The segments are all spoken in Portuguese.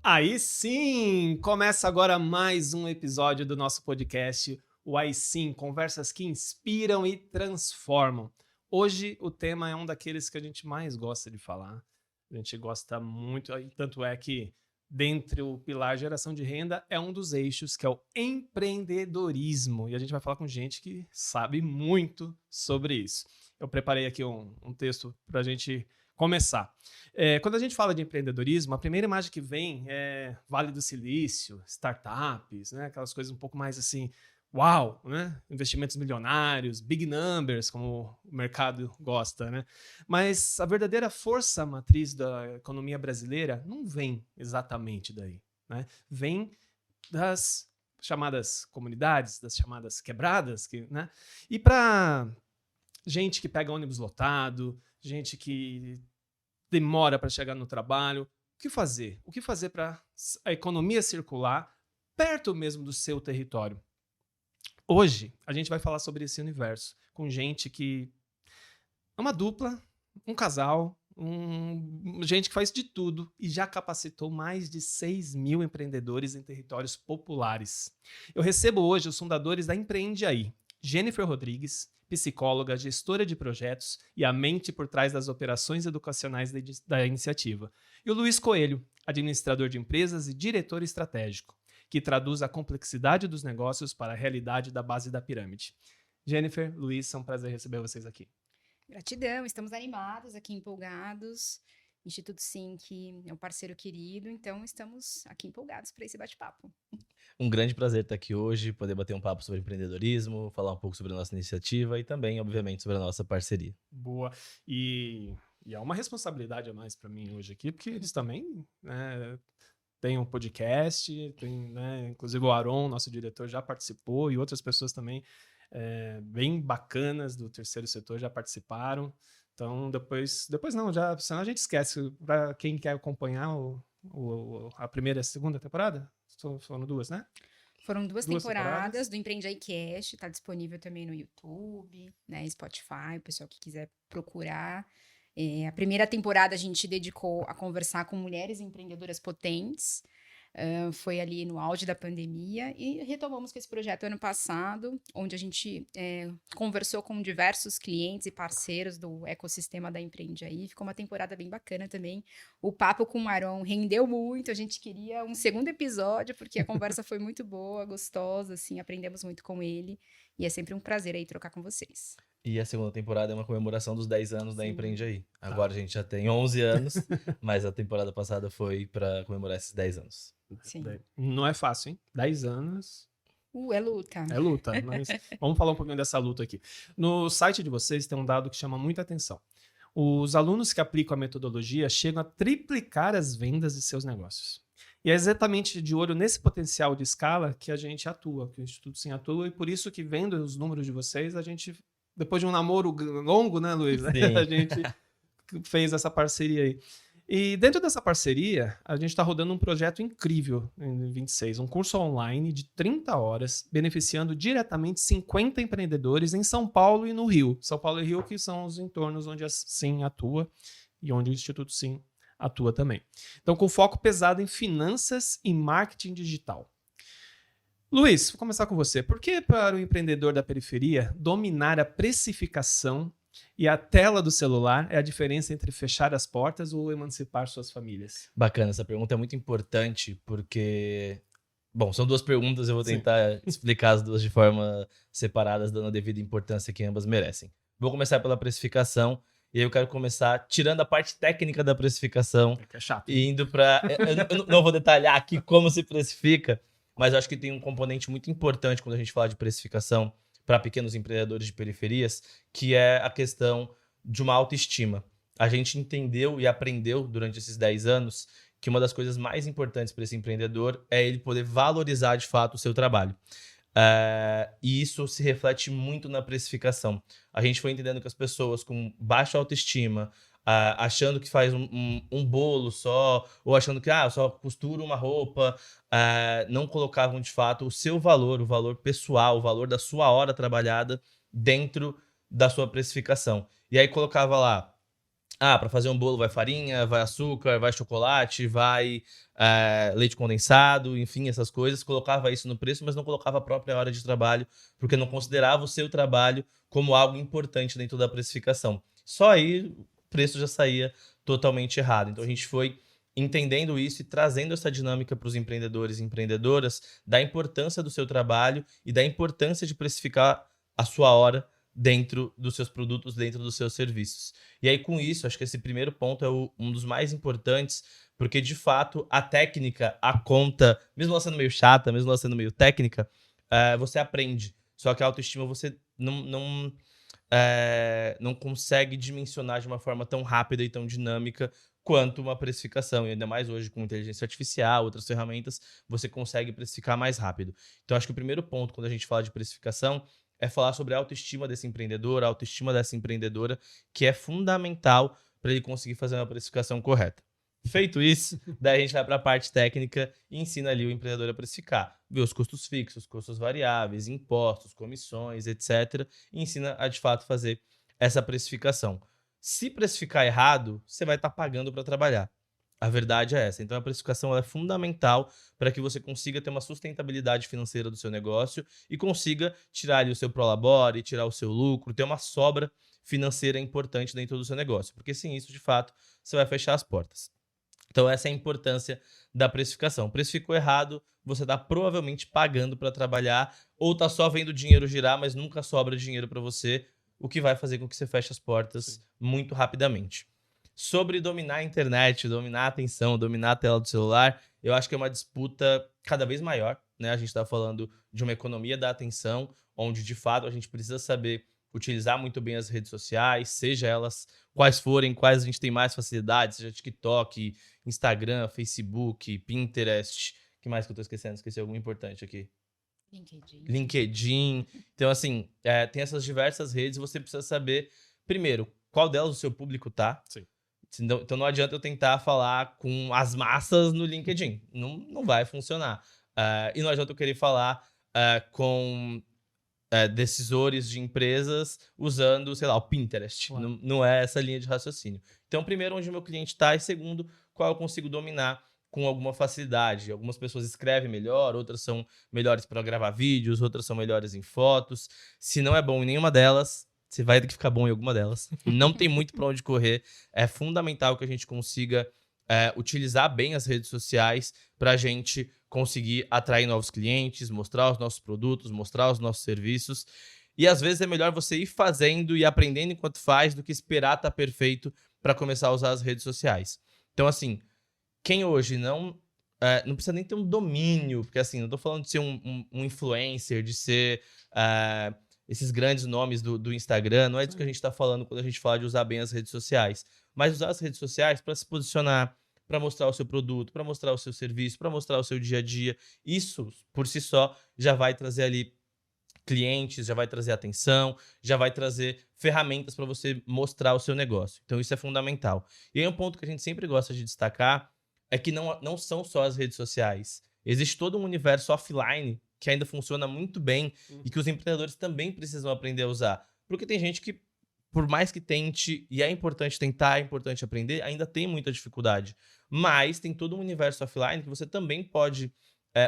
Aí sim! Começa agora mais um episódio do nosso podcast, o Aí Sim, conversas que inspiram e transformam. Hoje o tema é um daqueles que a gente mais gosta de falar. A gente gosta muito, tanto é que dentre o pilar geração de renda é um dos eixos, que é o empreendedorismo. E a gente vai falar com gente que sabe muito sobre isso. Eu preparei aqui um texto para a gente começar. Quando a gente fala de empreendedorismo, a primeira imagem que vem é Vale do Silício, startups, né? Aquelas coisas um pouco mais assim, uau, né? Investimentos milionários, big numbers, como o mercado gosta, né? Mas a verdadeira força matriz da economia brasileira não vem exatamente daí, né? Vem das chamadas comunidades, das chamadas quebradas, né? E para gente que pega ônibus lotado, gente que demora para chegar no trabalho, o que fazer? O que fazer para a economia circular perto mesmo do seu território? Hoje, a gente vai falar sobre esse universo com gente que é uma dupla, um casal, gente que faz de tudo e já capacitou mais de 6 mil empreendedores em territórios populares. Eu recebo hoje os fundadores da Empreende Aí, Jennifer Rodrigues, psicóloga, gestora de projetos e a mente por trás das operações educacionais da iniciativa. E o Luiz Coelho, administrador de empresas e diretor estratégico, que traduz a complexidade dos negócios para a realidade da base da pirâmide. Jennifer, Luiz, é um prazer receber vocês aqui. Gratidão, estamos animados aqui, empolgados. Instituto Sim, que é um parceiro querido, então estamos aqui empolgados para esse bate-papo. Um grande prazer estar aqui hoje, poder bater um papo sobre empreendedorismo, falar um pouco sobre a nossa iniciativa e também, obviamente, sobre a nossa parceria. Boa. E é uma responsabilidade a mais para mim hoje aqui, porque eles também, né, têm um podcast, tem, né, inclusive o Aron, nosso diretor, já participou e outras pessoas também bem bacanas do terceiro setor já participaram. Então, depois não, já, senão a gente esquece. Para quem quer acompanhar a primeira e a segunda temporada, foram duas, né? Foram duas temporadas do Empreende Aí Cast, está disponível também no YouTube, né, Spotify, o pessoal que quiser procurar. A primeira temporada a gente dedicou a conversar com mulheres empreendedoras potentes. Foi ali no auge da pandemia e retomamos com esse projeto ano passado, onde a gente conversou com diversos clientes e parceiros do ecossistema da Empreende Aí. Ficou uma temporada bem bacana também. O papo com o Aron rendeu muito, a gente queria um segundo episódio, porque a conversa foi muito boa, gostosa, assim, aprendemos muito com ele. E é sempre um prazer aí trocar com vocês. E a segunda temporada é uma comemoração dos 10 anos da Sim. Empreende Aí. Agora a gente já tem 11 anos, mas a temporada passada foi para comemorar esses 10 anos. Sim. Não é fácil, hein? 10 anos. É luta. É luta, mas vamos falar um pouquinho dessa luta aqui. No site de vocês tem um dado que chama muita atenção. Os alunos que aplicam a metodologia chegam a triplicar as vendas de seus negócios. E é exatamente de olho nesse potencial de escala que a gente atua, que o Instituto Sim atua, e por isso que vendo os números de vocês, a gente, depois de um namoro longo, né, Luiz? A gente fez essa parceria aí. E dentro dessa parceria, a gente está rodando um projeto incrível em 26, um curso online de 30 horas, beneficiando diretamente 50 empreendedores em São Paulo e no Rio. São Paulo e Rio, que são os entornos onde a Sim atua e onde o Instituto Sim atua também. Então, com foco pesado em finanças e marketing digital. Luiz, vou começar com você. Por que para o empreendedor da periferia dominar a precificação e a tela do celular é a diferença entre fechar as portas ou emancipar suas famílias? Bacana, essa pergunta é muito importante porque... Bom, são duas perguntas, eu vou tentar explicar as duas de forma separadas, dando a devida importância que ambas merecem. Vou começar pela precificação, e aí eu quero começar tirando a parte técnica da precificação É chato. E indo para... Eu não vou detalhar aqui como se precifica, mas eu acho que tem um componente muito importante quando a gente fala de precificação para pequenos empreendedores de periferias, que é a questão de uma autoestima. A gente entendeu e aprendeu durante esses 10 anos que uma das coisas mais importantes para esse empreendedor é ele poder valorizar de fato o seu trabalho. E isso se reflete muito na precificação. A gente foi entendendo que as pessoas com baixa autoestima, achando que faz um bolo só, ou achando que só costura uma roupa, não colocavam de fato o seu valor, o valor pessoal, o valor da sua hora trabalhada dentro da sua precificação. E aí colocava lá para fazer um bolo vai farinha, vai açúcar, vai chocolate, vai leite condensado, enfim, essas coisas. Colocava isso no preço, mas não colocava a própria hora de trabalho, porque não considerava o seu trabalho como algo importante dentro da precificação. Só aí o preço já saía totalmente errado. Então a gente foi entendendo isso e trazendo essa dinâmica para os empreendedores e empreendedoras da importância do seu trabalho e da importância de precificar a sua hora dentro dos seus produtos, dentro dos seus serviços. E aí, com isso, acho que esse primeiro ponto é um dos mais importantes, porque, de fato, a técnica, a conta, mesmo ela sendo meio chata, mesmo ela sendo meio técnica, você aprende. Só que a autoestima você não consegue dimensionar de uma forma tão rápida e tão dinâmica quanto uma precificação. E ainda mais hoje com inteligência artificial, outras ferramentas, você consegue precificar mais rápido. Então, acho que o primeiro ponto, quando a gente fala de precificação, é falar sobre a autoestima desse empreendedor, a autoestima dessa empreendedora, que é fundamental para ele conseguir fazer uma precificação correta. Feito isso, daí a gente vai para a parte técnica e ensina ali o empreendedor a precificar. Ver os custos fixos, custos variáveis, impostos, comissões, etc. E ensina a, de fato, fazer essa precificação. Se precificar errado, você vai estar pagando para trabalhar. A verdade é essa. Então, a precificação ela é fundamental para que você consiga ter uma sustentabilidade financeira do seu negócio e consiga tirar ali o seu prolabore, tirar o seu lucro, ter uma sobra financeira importante dentro do seu negócio. Porque, sem isso, de fato, você vai fechar as portas. Então, essa é a importância da precificação. Precificou errado, você está provavelmente pagando para trabalhar ou está só vendo o dinheiro girar, mas nunca sobra dinheiro para você, o que vai fazer com que você feche as portas muito rapidamente. Sobre dominar a internet, dominar a atenção, dominar a tela do celular, eu acho que é uma disputa cada vez maior, né? A gente está falando de uma economia da atenção, onde de fato a gente precisa saber utilizar muito bem as redes sociais, seja elas quais forem, quais a gente tem mais facilidade, seja TikTok, Instagram, Facebook, Pinterest. O que mais que eu estou esquecendo? Esqueci algum importante aqui. LinkedIn. Então, assim, tem essas diversas redes e você precisa saber, primeiro, qual delas o seu público tá. Sim. Então não adianta eu tentar falar com as massas no LinkedIn. Não vai funcionar. E não adianta eu querer falar com decisores de empresas usando, sei lá, o Pinterest. Claro. Não é essa linha de raciocínio. Então, primeiro, onde o meu cliente está, e segundo, qual eu consigo dominar com alguma facilidade. Algumas pessoas escrevem melhor, outras são melhores para gravar vídeos, outras são melhores em fotos. Se não é bom em nenhuma delas, você vai ter que ficar bom em alguma delas. Não tem muito para onde correr. É fundamental que a gente consiga utilizar bem as redes sociais para a gente conseguir atrair novos clientes, mostrar os nossos produtos, mostrar os nossos serviços. E às vezes é melhor você ir fazendo e aprendendo enquanto faz do que esperar estar perfeito para começar a usar as redes sociais. Então, assim, quem hoje não precisa nem ter um domínio, porque assim, não estou falando de ser um influencer, de ser esses grandes nomes do Instagram, não é disso que a gente está falando quando a gente fala de usar bem as redes sociais, mas usar as redes sociais para se posicionar, para mostrar o seu produto, para mostrar o seu serviço, para mostrar o seu dia a dia. Isso, por si só, já vai trazer ali clientes, já vai trazer atenção, já vai trazer ferramentas para você mostrar o seu negócio. Então, isso é fundamental. E aí, um ponto que a gente sempre gosta de destacar é que não são só as redes sociais. Existe todo um universo offline que ainda funciona muito bem e que os empreendedores também precisam aprender a usar. Porque tem gente que, por mais que tente, e é importante tentar, é importante aprender, ainda tem muita dificuldade. Mas tem todo um universo offline que você também pode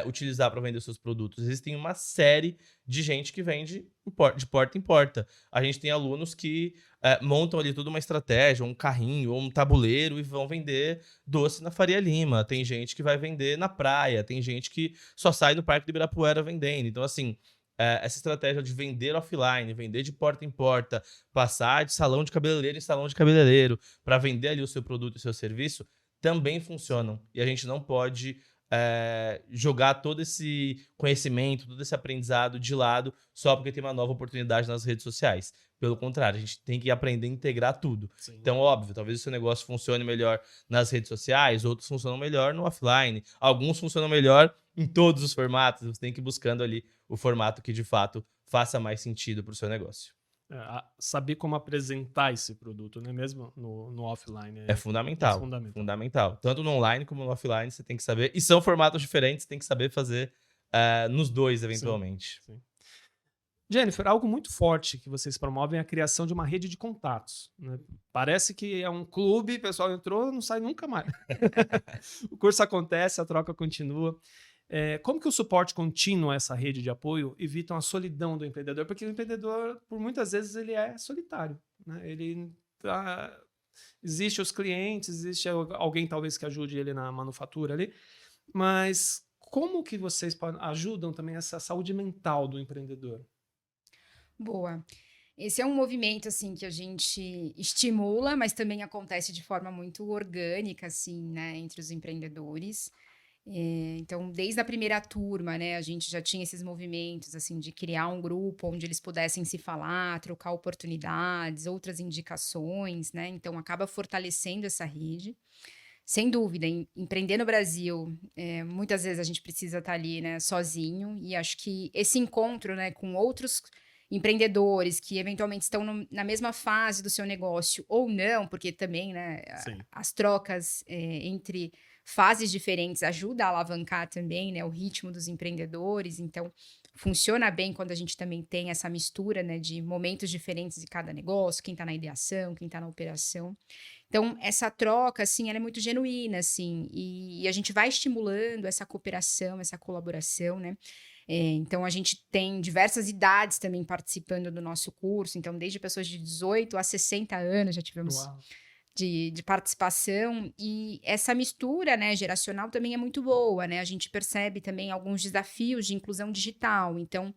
utilizar para vender os seus produtos. Existem uma série de gente que vende de porta em porta. A gente tem alunos que montam ali toda uma estratégia, um carrinho ou um tabuleiro e vão vender doce na Faria Lima. Tem gente que vai vender na praia. Tem gente que só sai no Parque do Ibirapuera vendendo. Então, assim, essa estratégia de vender offline, vender de porta em porta, passar de salão de cabeleireiro em salão de cabeleireiro para vender ali o seu produto e o seu serviço, também funcionam. E a gente não pode jogar todo esse conhecimento, todo esse aprendizado de lado só porque tem uma nova oportunidade nas redes sociais. Pelo contrário, a gente tem que aprender a integrar tudo. Sim. Então, óbvio, talvez o seu negócio funcione melhor nas redes sociais, outros funcionam melhor no offline, alguns funcionam melhor em todos os formatos. Você tem que ir buscando ali o formato que, de fato, faça mais sentido para o seu negócio. Saber como apresentar esse produto, né? Mesmo no offline. É fundamental. Fundamental. Tanto no online como no offline, você tem que saber. E são formatos diferentes, você tem que saber fazer nos dois, eventualmente. Sim. Jennifer, algo muito forte que vocês promovem é a criação de uma rede de contatos, né? Parece que é um clube, o pessoal entrou, não sai nunca mais. O curso acontece, a troca continua. Como que o suporte contínuo a essa rede de apoio evitam a solidão do empreendedor? Porque o empreendedor, por muitas vezes, ele é solitário, né? Existe os clientes, existe alguém talvez que ajude ele na manufatura ali, mas como que vocês ajudam também essa saúde mental do empreendedor? Boa. Esse é um movimento, assim, que a gente estimula, mas também acontece de forma muito orgânica, assim, né, entre os empreendedores. Então, desde a primeira turma, né, a gente já tinha esses movimentos, assim, de criar um grupo onde eles pudessem se falar, trocar oportunidades, outras indicações, né? Então, acaba fortalecendo essa rede. Sem dúvida, empreender no Brasil, muitas vezes a gente precisa estar ali, né, sozinho, e acho que esse encontro, né, com outros empreendedores que eventualmente estão na mesma fase do seu negócio ou não, porque também, né, as trocas entre fases diferentes ajuda a alavancar também, né, o ritmo dos empreendedores. Então, funciona bem quando a gente também tem essa mistura, né, de momentos diferentes de cada negócio, quem está na ideação, quem está na operação. Então, essa troca, assim, ela é muito genuína, assim, e a gente vai estimulando essa cooperação, essa colaboração, né? Então, a gente tem diversas idades também participando do nosso curso. Então, desde pessoas de 18 a 60 anos já tivemos de participação. E essa mistura, né, geracional também é muito boa, né? A gente percebe também alguns desafios de inclusão digital. Então,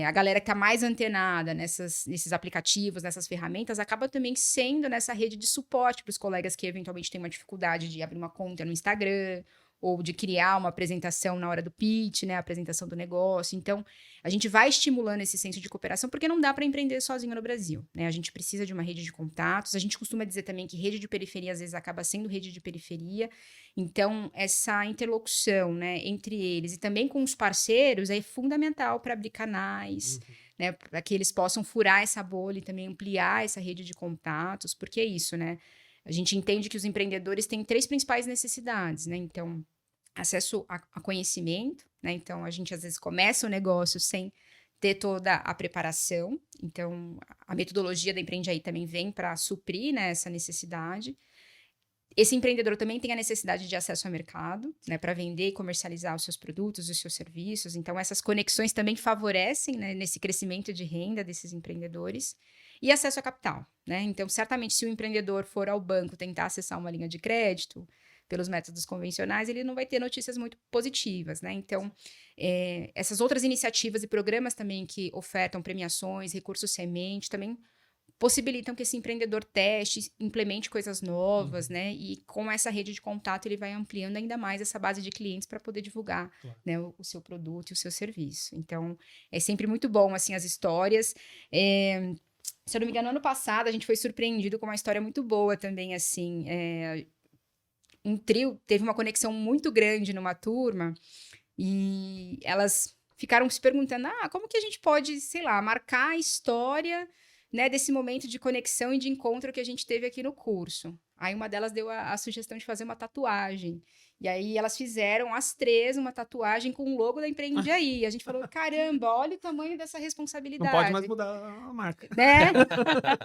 a galera que está mais antenada nesses aplicativos, nessas ferramentas, acaba também sendo nessa rede de suporte para os colegas que eventualmente têm uma dificuldade de abrir uma conta no Instagram ou de criar uma apresentação na hora do pitch, né, a apresentação do negócio. Então, a gente vai estimulando esse senso de cooperação, porque não dá para empreender sozinho no Brasil, né? A gente precisa de uma rede de contatos. A gente costuma dizer também que rede de periferia, às vezes, acaba sendo rede de periferia. Então, essa interlocução, né, entre eles e também com os parceiros é fundamental para abrir canais, né, para que eles possam furar essa bolha e também ampliar essa rede de contatos, porque é isso, né? A gente entende que os empreendedores têm 3 principais necessidades, né? Então, acesso a conhecimento, né? Então, a gente às vezes começa o negócio sem ter toda a preparação. Então, a metodologia da Empreende Aí também vem para suprir, né, essa necessidade. Esse empreendedor também tem a necessidade de acesso ao mercado, né, para vender e comercializar os seus produtos e os seus serviços. Então, essas conexões também favorecem, né, nesse crescimento de renda desses empreendedores. E acesso a capital, né? Então, certamente, se o empreendedor for ao banco tentar acessar uma linha de crédito pelos métodos convencionais, ele não vai ter notícias muito positivas, né? Então, essas outras iniciativas e programas também que ofertam premiações, recursos semente, também possibilitam que esse empreendedor teste, implemente coisas novas, né? E com essa rede de contato, ele vai ampliando ainda mais essa base de clientes para poder divulgar, né, o seu produto e o seu serviço. Então, é sempre muito bom, assim, as histórias. Se eu não me engano, ano passado, a gente foi surpreendido com uma história muito boa também, assim. Um trio teve uma conexão muito grande numa turma e elas ficaram se perguntando, como que a gente pode, sei lá, marcar a história, né, desse momento de conexão e de encontro que a gente teve aqui no curso. Aí uma delas deu a sugestão de fazer uma tatuagem. E aí elas fizeram, as 3, uma tatuagem com o logo da Empreende Aí. A gente falou, caramba, olha o tamanho dessa responsabilidade. Não pode mais mudar a marca. Né?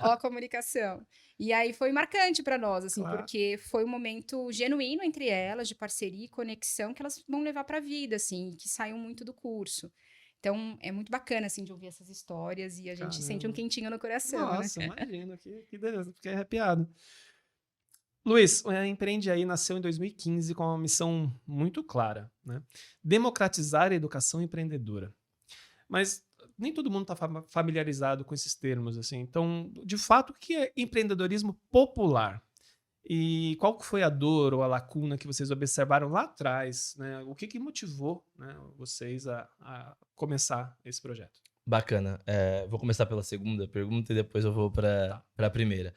Ó a comunicação. E aí foi marcante para nós, assim, porque foi um momento genuíno entre elas, de parceria e conexão, que elas vão levar para a vida, assim, que saiam muito do curso. Então, é muito bacana, assim, de ouvir essas histórias e a gente sente um quentinho no coração. Nossa, né? imagina, que beleza, fiquei arrepiado. Luiz, a Empreende Aí nasceu em 2015 com uma missão muito clara, né? Democratizar a educação empreendedora. Mas nem todo mundo está familiarizado com esses termos, assim. Então, de fato, o que é empreendedorismo popular? E qual foi a dor ou a lacuna que vocês observaram lá atrás, né? O que motivou, né, vocês a começar esse projeto? Bacana. Vou começar pela segunda pergunta e depois eu vou para a primeira.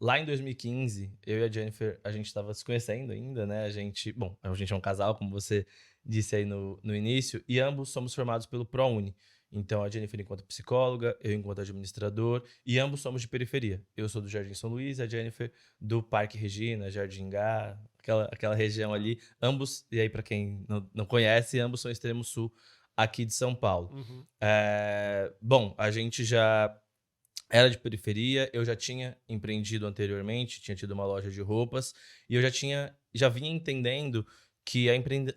Lá em 2015, eu e a Jennifer, a gente estava se conhecendo ainda, né? A gente é um casal, como você disse aí no início, e ambos somos formados pelo ProUni. Então, a Jennifer enquanto psicóloga, eu enquanto administrador, e ambos somos de periferia. Eu sou do Jardim São Luís, a Jennifer do Parque Regina, Jardim Gá, aquela região ali. Ambos, e aí para quem não conhece, ambos são extremo sul aqui de São Paulo. Bom, a gente já era de periferia, eu já tinha empreendido anteriormente, tinha tido uma loja de roupas, e eu já vinha entendendo que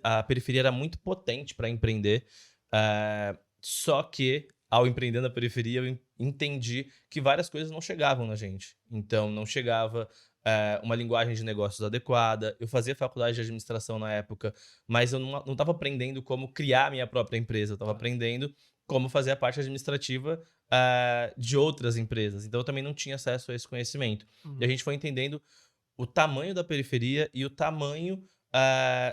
a periferia era muito potente para empreender, só que ao empreender na periferia eu entendi que várias coisas não chegavam na gente. Então não chegava uma linguagem de negócios adequada. Eu fazia faculdade de administração na época, mas eu não estava aprendendo como criar a minha própria empresa, eu estava aprendendo como fazer a parte administrativa de outras empresas. Então eu também não tinha acesso a esse conhecimento. E a gente foi entendendo o tamanho da periferia e o tamanho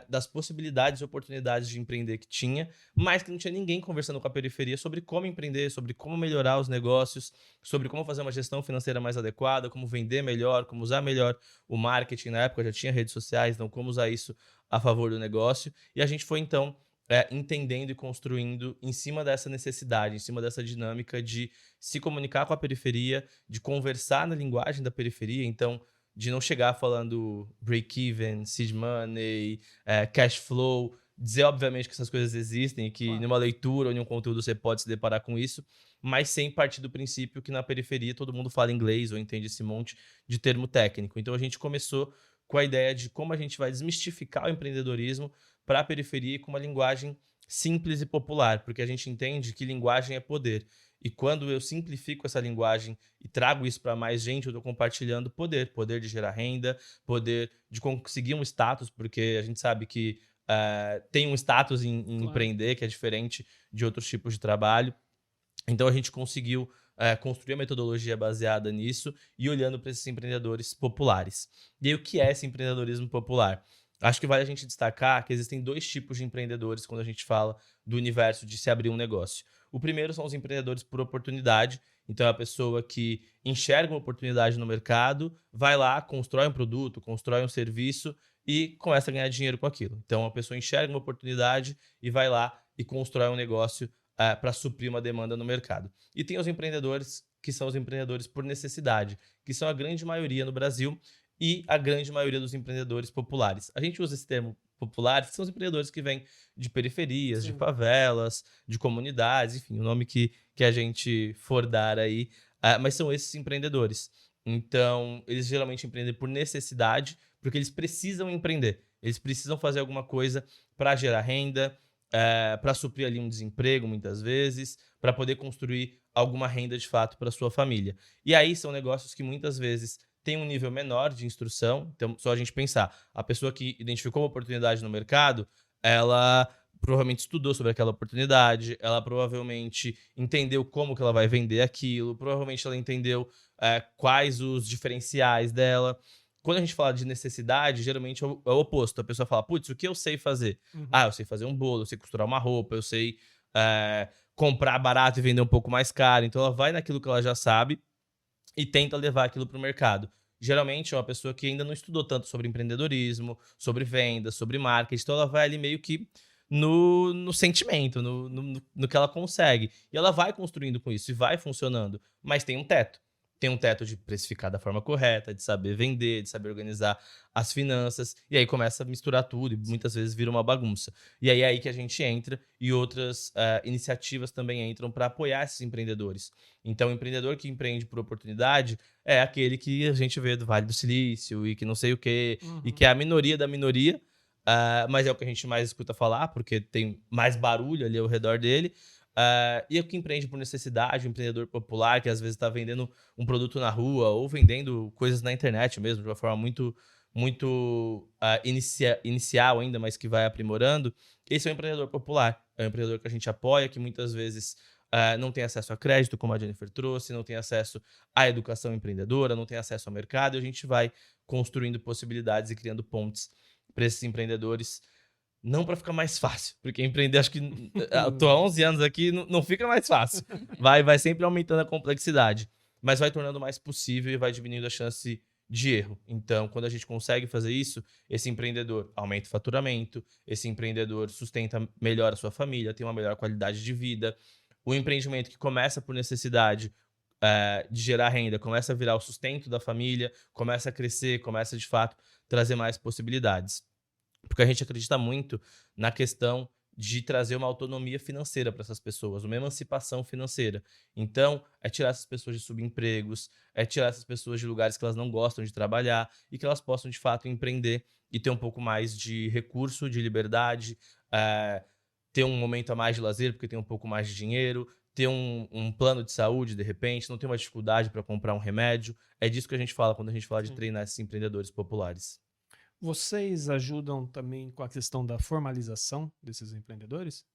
das possibilidades e oportunidades de empreender que tinha, mas que não tinha ninguém conversando com a periferia sobre como empreender, sobre como melhorar os negócios, sobre como fazer uma gestão financeira mais adequada, como vender melhor, como usar melhor o marketing. Na época já tinha redes sociais, então como usar isso a favor do negócio. E a gente foi, então, entendendo e construindo em cima dessa necessidade, em cima dessa dinâmica de se comunicar com a periferia, de conversar na linguagem da periferia. Então, de não chegar falando break-even, seed money, cash flow, dizer obviamente que essas coisas existem e que numa leitura ou em um conteúdo você pode se deparar com isso, mas sem partir do princípio que na periferia todo mundo fala inglês ou entende esse monte de termo técnico. Então a gente começou com a ideia de como a gente vai desmistificar o empreendedorismo para a periferia com uma linguagem simples e popular, porque a gente entende que linguagem é poder. E quando eu simplifico essa linguagem e trago isso para mais gente, eu estou compartilhando poder de gerar renda, poder de conseguir um status, porque a gente sabe que tem um status em empreender, que é diferente de outros tipos de trabalho. Então a gente conseguiu construir a metodologia baseada nisso e olhando para esses empreendedores populares. E aí, o que é esse empreendedorismo popular? Acho que vale a gente destacar que existem 2 tipos de empreendedores quando a gente fala do universo de se abrir um negócio. O primeiro são os empreendedores por oportunidade. Então, é a pessoa que enxerga uma oportunidade no mercado, vai lá, constrói um produto, constrói um serviço e começa a ganhar dinheiro com aquilo. Então, a pessoa enxerga uma oportunidade e vai lá e constrói um negócio para suprir uma demanda no mercado. E tem os empreendedores que são os empreendedores por necessidade, que são a grande maioria no Brasil e a grande maioria dos empreendedores populares. A gente usa esse termo populares, que são os empreendedores que vêm de periferias, de favelas, de comunidades, enfim, o nome que a gente for dar aí, mas são esses empreendedores. Então, eles geralmente empreendem por necessidade, porque eles precisam empreender. Eles precisam fazer alguma coisa para gerar renda, para suprir ali um desemprego, muitas vezes, para poder construir alguma renda de fato para sua família. E aí são negócios que muitas vezes têm um nível menor de instrução. Então, só a gente pensar, a pessoa que identificou uma oportunidade no mercado, ela provavelmente estudou sobre aquela oportunidade, ela provavelmente entendeu como que ela vai vender aquilo, provavelmente ela entendeu quais os diferenciais dela. Quando a gente fala de necessidade, geralmente é o oposto. A pessoa fala, putz, o que eu sei fazer? Eu sei fazer um bolo, eu sei costurar uma roupa, eu sei comprar barato e vender um pouco mais caro. Então ela vai naquilo que ela já sabe e tenta levar aquilo para o mercado. Geralmente é uma pessoa que ainda não estudou tanto sobre empreendedorismo, sobre vendas, sobre marketing. Então ela vai ali meio que no sentimento, no que ela consegue. E ela vai construindo com isso e vai funcionando. Mas tem um teto. Tem um teto de precificar da forma correta, de saber vender, de saber organizar as finanças. E aí começa a misturar tudo e muitas vezes vira uma bagunça. E aí é aí que a gente entra e outras iniciativas também entram para apoiar esses empreendedores. Então, o empreendedor que empreende por oportunidade é aquele que a gente vê do Vale do Silício e que não sei o quê, e que é a minoria da minoria, mas é o que a gente mais escuta falar, porque tem mais barulho ali ao redor dele. E é o que empreende por necessidade, o empreendedor popular que às vezes está vendendo um produto na rua ou vendendo coisas na internet mesmo, de uma forma muito, muito inicial ainda, mas que vai aprimorando. Esse é o empreendedor popular. É o empreendedor que a gente apoia, que muitas vezes não tem acesso a crédito, como a Jennifer trouxe, não tem acesso à educação empreendedora, não tem acesso ao mercado, e a gente vai construindo possibilidades e criando pontes para esses empreendedores. Não para ficar mais fácil, porque empreender, acho que eu tô há 11 anos aqui, não fica mais fácil. Vai sempre aumentando a complexidade, mas vai tornando mais possível e vai diminuindo a chance de erro. Então, quando a gente consegue fazer isso, esse empreendedor aumenta o faturamento, esse empreendedor sustenta melhor a sua família, tem uma melhor qualidade de vida. O empreendimento que começa por necessidade de gerar renda, começa a virar o sustento da família, começa a crescer, começa, de fato, trazer mais possibilidades. Porque a gente acredita muito na questão de trazer uma autonomia financeira para essas pessoas, uma emancipação financeira. Então, é tirar essas pessoas de subempregos, é tirar essas pessoas de lugares que elas não gostam de trabalhar e que elas possam, de fato, empreender e ter um pouco mais de recurso, de liberdade, ter um momento a mais de lazer, porque tem um pouco mais de dinheiro, ter um plano de saúde, de repente, não ter uma dificuldade para comprar um remédio. É disso que a gente fala quando a gente fala de treinar esses empreendedores populares. Vocês ajudam também com a questão da formalização desses empreendedores?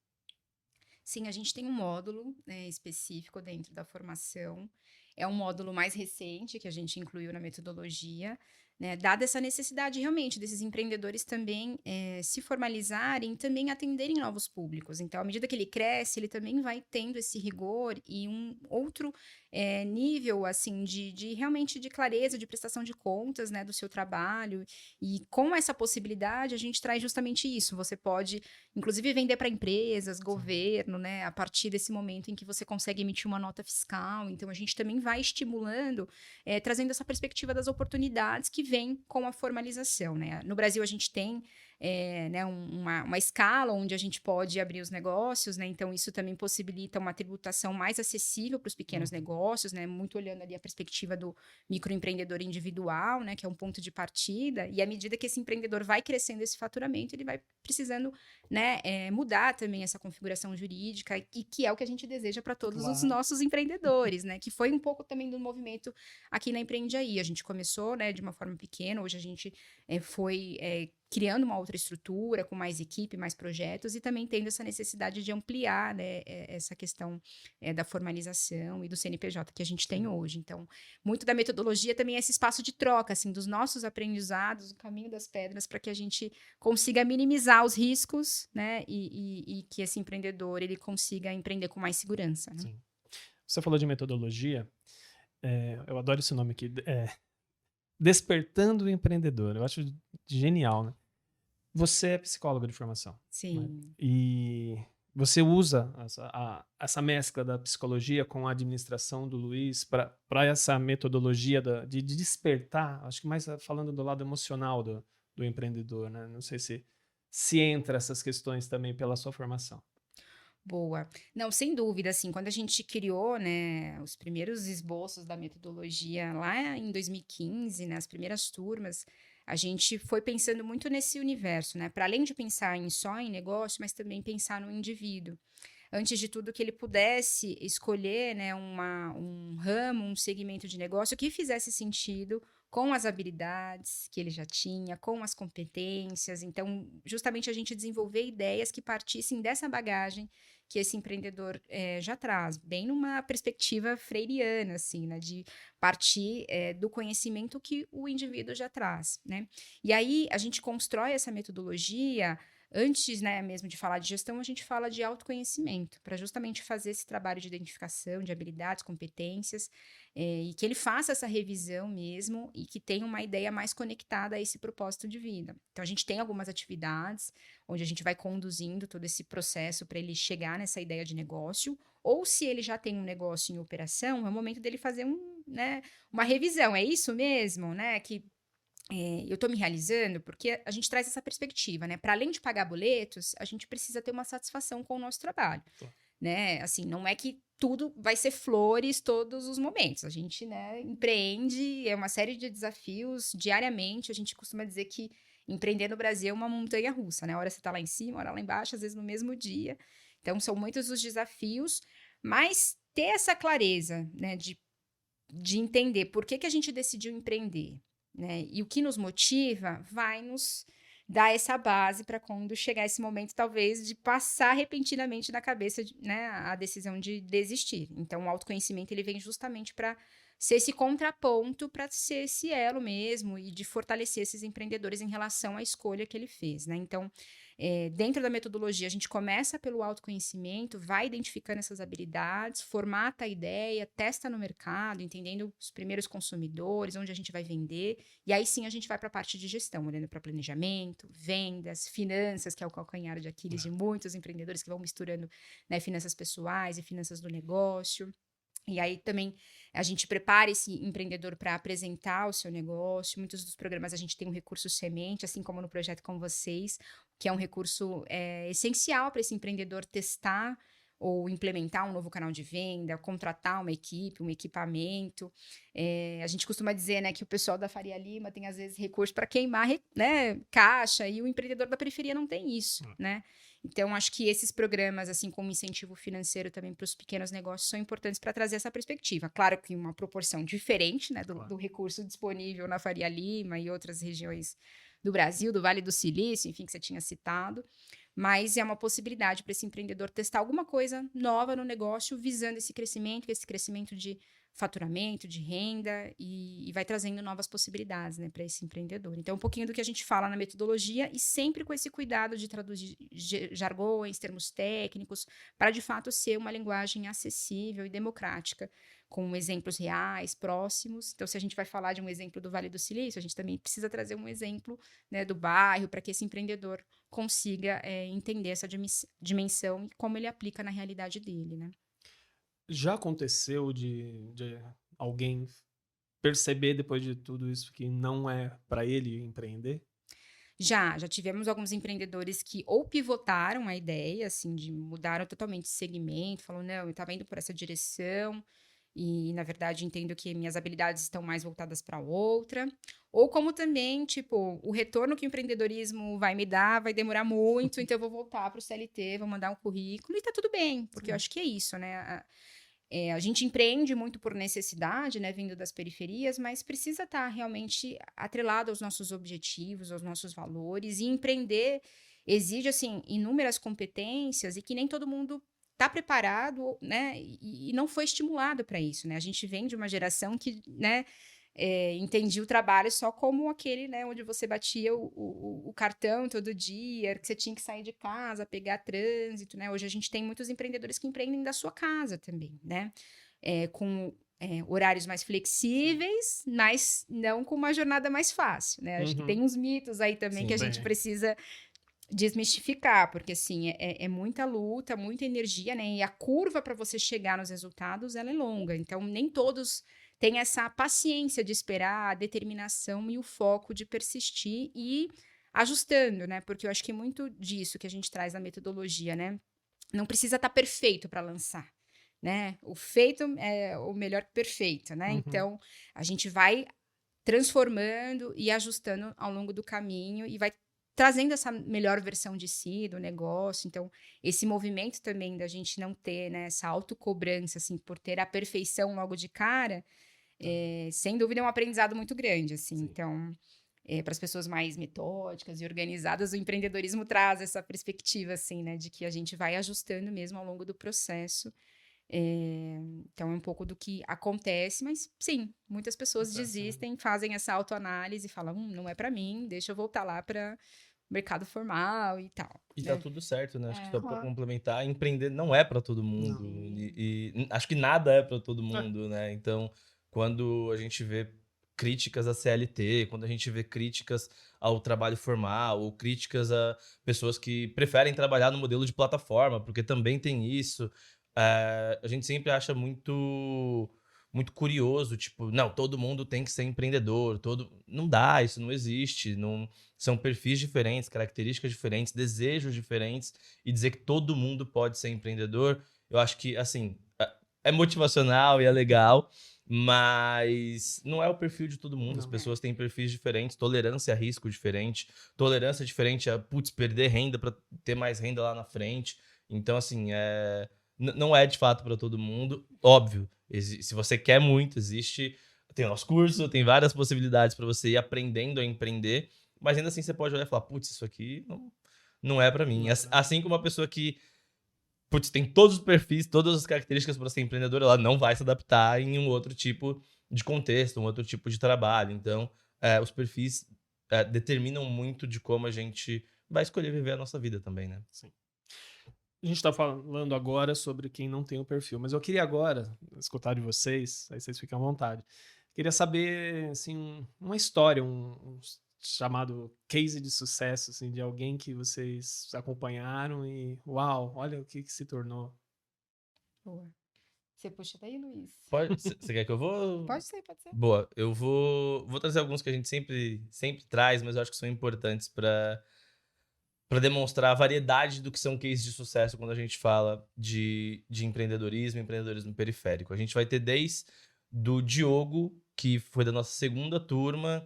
Sim, a gente tem um módulo, né, específico dentro da formação. É um módulo mais recente que a gente incluiu na metodologia, né, dada essa necessidade realmente desses empreendedores também se formalizarem, também atenderem novos públicos. Então, à medida que ele cresce, ele também vai tendo esse rigor e um outro nível assim de realmente de clareza, de prestação de contas, né, do seu trabalho. E com essa possibilidade, a gente traz justamente isso. Você pode, inclusive, vender para empresas, governo, né, a partir desse momento em que você consegue emitir uma nota fiscal. Então, a gente também vai estimulando, trazendo essa perspectiva das oportunidades que vem com a formalização, né? No Brasil, a gente tem né, uma escala onde a gente pode abrir os negócios, né? Então, isso também possibilita uma tributação mais acessível para os pequenos negócios, né? Muito olhando ali a perspectiva do microempreendedor individual, né? Que é um ponto de partida. E à medida que esse empreendedor vai crescendo esse faturamento, ele vai precisando, né, mudar também essa configuração jurídica, e que é o que a gente deseja para todos os nossos empreendedores, né? Que foi um pouco também do movimento aqui na Empreende Aí. A gente começou, né, de uma forma pequena, hoje a gente foi criando uma outra estrutura, com mais equipe, mais projetos, e também tendo essa necessidade de ampliar, né, essa questão da formalização e do CNPJ que a gente tem hoje. Então, muito da metodologia também é esse espaço de troca, assim, dos nossos aprendizados, o caminho das pedras, para que a gente consiga minimizar os riscos, né, e que esse empreendedor ele consiga empreender com mais segurança. Né? Sim. Você falou de metodologia, eu adoro esse nome aqui, Despertando o Empreendedor. Eu acho genial, né? Você é psicóloga de formação. Sim. Né? E você usa essa mescla da psicologia com a administração do Luiz para essa metodologia de despertar, acho que mais falando do lado emocional do empreendedor, né? Não sei se entra essas questões também pela sua formação. Boa. Não, sem dúvida, assim, quando a gente criou, né, os primeiros esboços da metodologia lá em 2015, né, as primeiras turmas, a gente foi pensando muito nesse universo, né, para além de pensar só em negócio, mas também pensar no indivíduo. Antes de tudo, que ele pudesse escolher, né, um ramo, um segmento de negócio que fizesse sentido com as habilidades que ele já tinha, com as competências. Então, justamente a gente desenvolver ideias que partissem dessa bagagem que esse empreendedor já traz, bem numa perspectiva freiriana, assim, né, de partir do conhecimento que o indivíduo já traz, né? E aí, a gente constrói essa metodologia. Antes, né, mesmo de falar de gestão, a gente fala de autoconhecimento, para justamente fazer esse trabalho de identificação de habilidades, competências, e que ele faça essa revisão mesmo e que tenha uma ideia mais conectada a esse propósito de vida. Então, a gente tem algumas atividades onde a gente vai conduzindo todo esse processo para ele chegar nessa ideia de negócio, ou se ele já tem um negócio em operação, é o momento dele fazer né, uma revisão. É isso mesmo, né, que eu estou me realizando, porque a gente traz essa perspectiva, né? Para além de pagar boletos, a gente precisa ter uma satisfação com o nosso trabalho, né? Assim, não é que tudo vai ser flores todos os momentos. A gente, né, empreende, é uma série de desafios diariamente. A gente costuma dizer que empreender no Brasil é uma montanha russa, né? Uma hora você está lá em cima, uma hora lá embaixo, às vezes no mesmo dia. Então, são muitos os desafios, mas ter essa clareza, né, de entender por que a gente decidiu empreender, né? E o que nos motiva vai nos dar essa base para quando chegar esse momento, talvez, de passar repentinamente na cabeça, né, a decisão de desistir. Então, o autoconhecimento ele vem justamente para ser esse contraponto, para ser esse elo mesmo e de fortalecer esses empreendedores em relação à escolha que ele fez, né? Então, dentro da metodologia, a gente começa pelo autoconhecimento, vai identificando essas habilidades, formata a ideia, testa no mercado, entendendo os primeiros consumidores, onde a gente vai vender, e aí sim a gente vai para a parte de gestão, olhando para planejamento, vendas, finanças, que é o calcanhar de Aquiles de muitos empreendedores que vão misturando, né, finanças pessoais e finanças do negócio. E aí também a gente prepara esse empreendedor para apresentar o seu negócio. Muitos dos programas a gente tem um recurso semente, assim como no projeto com vocês, que é um recurso essencial para esse empreendedor testar ou implementar um novo canal de venda, contratar uma equipe, um equipamento. A gente costuma dizer, né, que o pessoal da Faria Lima tem, às vezes, recurso para queimar, né, caixa, e o empreendedor da periferia não tem isso, né? Então, acho que esses programas, assim como incentivo financeiro também para os pequenos negócios, são importantes para trazer essa perspectiva. Claro que uma proporção diferente, né, do recurso disponível na Faria Lima e outras regiões do Brasil, do Vale do Silício, enfim, que você tinha citado. Mas é uma possibilidade para esse empreendedor testar alguma coisa nova no negócio, visando esse crescimento de faturamento, de renda, e vai trazendo novas possibilidades, né, para esse empreendedor. Então, um pouquinho do que a gente fala na metodologia, e sempre com esse cuidado de traduzir jargões, termos técnicos, para de fato ser uma linguagem acessível e democrática, com exemplos reais, próximos. Então, se a gente vai falar de um exemplo do Vale do Silício, a gente também precisa trazer um exemplo, né, do bairro, para que esse empreendedor consiga entender essa dimensão e como ele aplica na realidade dele, né? Já aconteceu de alguém perceber depois de tudo isso que não é para ele empreender? Já tivemos alguns empreendedores que ou pivotaram a ideia, assim, mudaram totalmente de segmento, falaram, não, eu estava indo por essa direção e, na verdade, entendo que minhas habilidades estão mais voltadas para outra. Ou como também, tipo, o retorno que o empreendedorismo vai me dar vai demorar muito, então eu vou voltar para o CLT, vou mandar um currículo e tá tudo bem, porque eu acho que é isso, né? A gente empreende muito por necessidade, né, vindo das periferias, mas precisa estar realmente atrelado aos nossos objetivos, aos nossos valores, e empreender exige, assim, inúmeras competências e que nem todo mundo está preparado, né, e não foi estimulado para isso, né? A gente vem de uma geração que, né, entendia o trabalho só como aquele, né, onde você batia o cartão todo dia, que você tinha que sair de casa, pegar trânsito, né? Hoje a gente tem muitos empreendedores que empreendem da sua casa também, né? Com horários mais flexíveis, mas não com uma jornada mais fácil, né? Acho que tem uns mitos aí também que a gente precisa desmistificar, porque assim, é muita luta, muita energia, né? E a curva para você chegar nos resultados, ela é longa. Então, nem todos têm essa paciência de esperar, a determinação e o foco de persistir e ajustando, né? Porque eu acho que muito disso que a gente traz na metodologia, né? Não precisa estar perfeito para lançar, né? O feito é o melhor que perfeito, né? Então, a gente vai transformando e ajustando ao longo do caminho e vai trazendo essa melhor versão de si, do negócio. Então, esse movimento também da gente não ter, né, essa autocobrança, assim, por ter a perfeição logo de cara, sem dúvida é um aprendizado muito grande, assim. Sim. Então, para as pessoas mais metódicas e organizadas, o empreendedorismo traz essa perspectiva, assim, né, de que a gente vai ajustando mesmo ao longo do processo. Então, é um pouco do que acontece, mas sim, muitas pessoas desistem, fazem essa autoanálise e falam, não é para mim, deixa eu voltar lá para mercado formal e tal. E tá tudo certo, né? Acho que só para complementar, empreender não é para todo mundo. E acho que nada é para todo mundo, né? Então, quando a gente vê críticas à CLT, quando a gente vê críticas ao trabalho formal, ou críticas a pessoas que preferem trabalhar no modelo de plataforma, porque também tem isso, a gente sempre acha muito curioso, tipo, não, todo mundo tem que ser empreendedor, não dá, isso não existe, são perfis diferentes, características diferentes, desejos diferentes, e dizer que todo mundo pode ser empreendedor, eu acho que, assim, é motivacional e é legal, mas não é o perfil de todo mundo. As pessoas têm perfis diferentes, tolerância a risco diferente, tolerância diferente a, perder renda para ter mais renda lá na frente. Então, assim, não é de fato para todo mundo. Óbvio, se você quer muito, tem o nosso curso, tem várias possibilidades para você ir aprendendo a empreender, mas ainda assim você pode olhar e falar, isso aqui não é para mim. Assim como uma pessoa que tem todos os perfis, todas as características para ser empreendedora, ela não vai se adaptar em um outro tipo de contexto, um outro tipo de trabalho. Então, os perfis determinam muito de como a gente vai escolher viver a nossa vida também, né? Sim. A gente está falando agora sobre quem não tem o perfil, mas eu queria agora escutar de vocês, aí vocês ficam à vontade. Queria saber, assim, uma história, um chamado case de sucesso, assim, de alguém que vocês acompanharam e, uau, olha o que se tornou. Boa. Você puxa daí, Luiz? Você quer que eu vou? Pode ser. Boa, eu vou trazer alguns que a gente sempre traz, mas eu acho que são importantes para para demonstrar a variedade do que são cases de sucesso quando a gente fala de empreendedorismo periférico. A gente vai ter desde do Diogo, que foi da nossa segunda turma,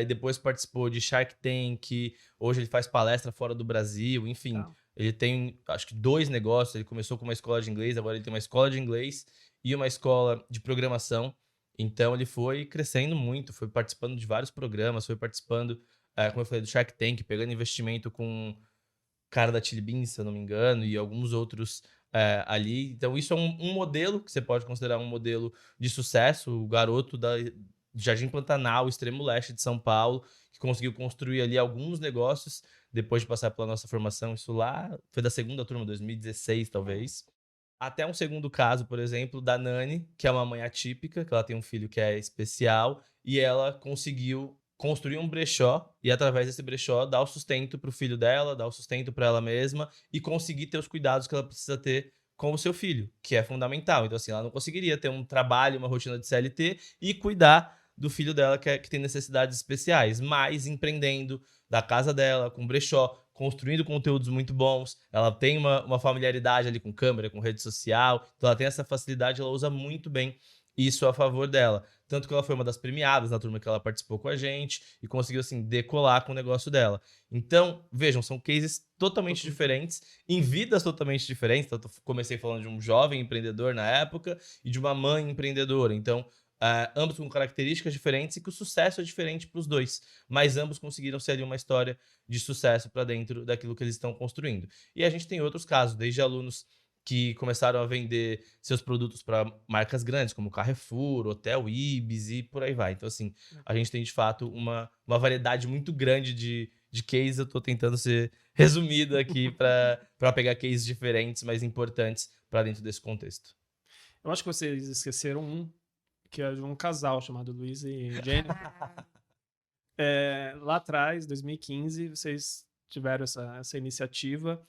e depois participou de Shark Tank, hoje ele faz palestra fora do Brasil, enfim. Ele tem, acho que 2 negócios, ele começou com uma escola de inglês, agora ele tem uma escola de inglês e uma escola de programação. Então ele foi crescendo muito, foi participando de vários programas, foi participando, como eu falei, do Shark Tank, pegando investimento com o cara da Chili Beans, se eu não me engano, e alguns outros ali. Então isso é um modelo que você pode considerar um modelo de sucesso. O garoto da Jardim Pantanal, extremo leste de São Paulo, que conseguiu construir ali alguns negócios depois de passar pela nossa formação. Isso lá foi da segunda turma, 2016 talvez. Até um segundo caso, por exemplo, da Nani, que é uma mãe atípica, que ela tem um filho que é especial, e ela conseguiu construir um brechó e, através desse brechó, dar o sustento para o filho dela, dar o sustento para ela mesma e conseguir ter os cuidados que ela precisa ter com o seu filho, que é fundamental. Então, assim, ela não conseguiria ter um trabalho, uma rotina de CLT e cuidar do filho dela que tem necessidades especiais, mas empreendendo da casa dela, com brechó, construindo conteúdos muito bons, ela tem uma familiaridade ali com câmera, com rede social, então ela tem essa facilidade, ela usa muito bem isso a favor dela. Tanto que ela foi uma das premiadas na turma que ela participou com a gente e conseguiu, assim, decolar com o negócio dela. Então, vejam, são cases totalmente diferentes, em vidas totalmente diferentes. Então, eu comecei falando de um jovem empreendedor na época e de uma mãe empreendedora. Então, ambos com características diferentes e que o sucesso é diferente para os dois, mas ambos conseguiram ser ali uma história de sucesso para dentro daquilo que eles estão construindo. E a gente tem outros casos, desde alunos que começaram a vender seus produtos para marcas grandes, como Carrefour, Hotel Ibis e por aí vai. Então, assim, a gente tem, de fato, uma variedade muito grande de cases. Eu estou tentando ser resumido aqui para pegar cases diferentes, mas importantes para dentro desse contexto. Eu acho que vocês esqueceram que é de um casal chamado Luiz e Jennifer. Lá atrás, 2015, vocês tiveram essa iniciativa.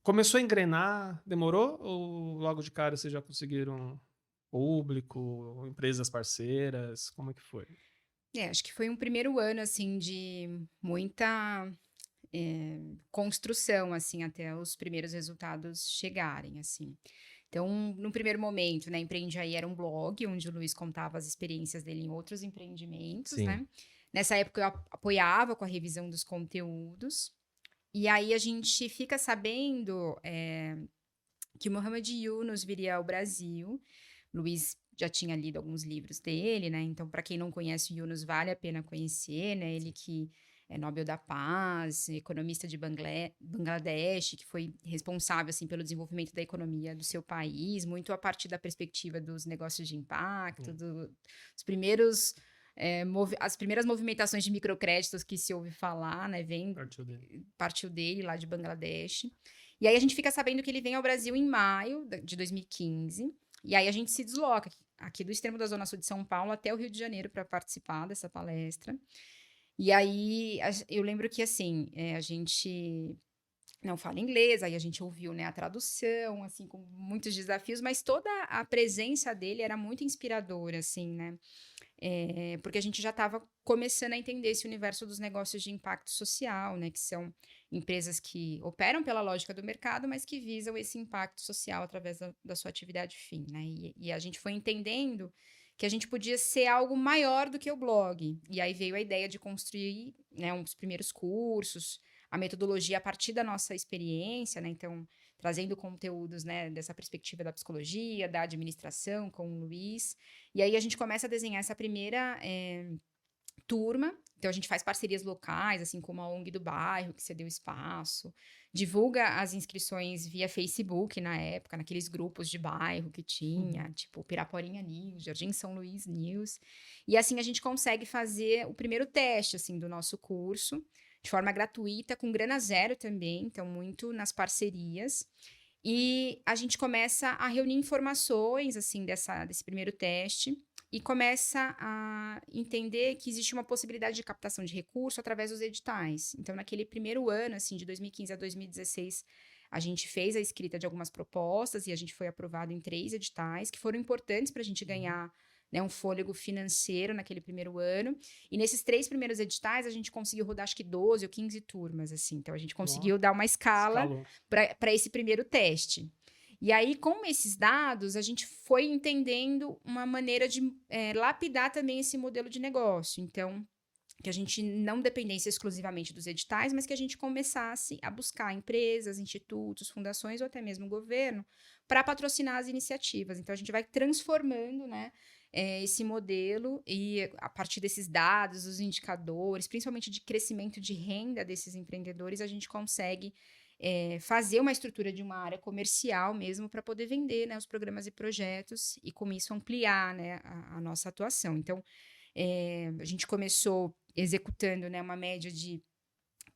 Começou a engrenar, demorou? Ou logo de cara vocês já conseguiram público, empresas parceiras? Como é que foi? Acho que foi um primeiro ano, assim, de muita construção, assim, até os primeiros resultados chegarem, assim. Então, no primeiro momento, né, Empreende Aí era um blog, onde o Luiz contava as experiências dele em outros empreendimentos, Sim. né? Nessa época eu apoiava com a revisão dos conteúdos. E aí a gente fica sabendo que o Muhammad Yunus viria ao Brasil. Luiz já tinha lido alguns livros dele, né? Então, para quem não conhece o Yunus, vale a pena conhecer, né? Ele que é Nobel da Paz, economista de Bangladesh, que foi responsável, assim, pelo desenvolvimento da economia do seu país, muito a partir da perspectiva dos negócios de impacto, dos primeiros... as primeiras movimentações de microcréditos que se ouve falar, né? Partiu dele lá de Bangladesh. E aí a gente fica sabendo que ele vem ao Brasil em maio de 2015. E aí a gente se desloca aqui do extremo da Zona Sul de São Paulo até o Rio de Janeiro para participar dessa palestra. E aí eu lembro que, assim, a gente não fala inglês, aí a gente ouviu, né, a tradução, assim, com muitos desafios, mas toda a presença dele era muito inspiradora, assim, né? Porque a gente já estava começando a entender esse universo dos negócios de impacto social, né? Que são empresas que operam pela lógica do mercado, mas que visam esse impacto social através da sua atividade fim, né? E a gente foi entendendo que a gente podia ser algo maior do que o blog. E aí veio a ideia de construir, né, uns primeiros cursos, a metodologia a partir da nossa experiência, né? Então, trazendo conteúdos, né, dessa perspectiva da psicologia, da administração com o Luiz. E aí a gente começa a desenhar essa primeira turma. Então, a gente faz parcerias locais, assim como a ONG do bairro, que cedeu espaço. Divulga as inscrições via Facebook, na época, naqueles grupos de bairro que tinha, tipo Piraporinha News, Jardim São Luís News. E assim a gente consegue fazer o primeiro teste, assim, do nosso curso, de forma gratuita, com grana zero também, então muito nas parcerias. E a gente começa a reunir informações, assim, desse primeiro teste e começa a entender que existe uma possibilidade de captação de recurso através dos editais. Então, naquele primeiro ano, assim, de 2015 a 2016, a gente fez a escrita de algumas propostas e a gente foi aprovado em 3 editais, que foram importantes para a gente ganhar né, um fôlego financeiro naquele primeiro ano. E nesses 3 primeiros editais, a gente conseguiu rodar acho que 12 ou 15 turmas, assim. Então, a gente conseguiu dar uma escala para esse primeiro teste. E aí, com esses dados, a gente foi entendendo uma maneira de lapidar também esse modelo de negócio. Então, que a gente não dependesse exclusivamente dos editais, mas que a gente começasse a buscar empresas, institutos, fundações ou até mesmo o governo para patrocinar as iniciativas. Então, a gente vai transformando, né, esse modelo e a partir desses dados, os indicadores, principalmente de crescimento de renda desses empreendedores, a gente consegue fazer uma estrutura de uma área comercial mesmo para poder vender, né, os programas e projetos e com isso ampliar, né, a nossa atuação. Então, a gente começou executando, né, uma média de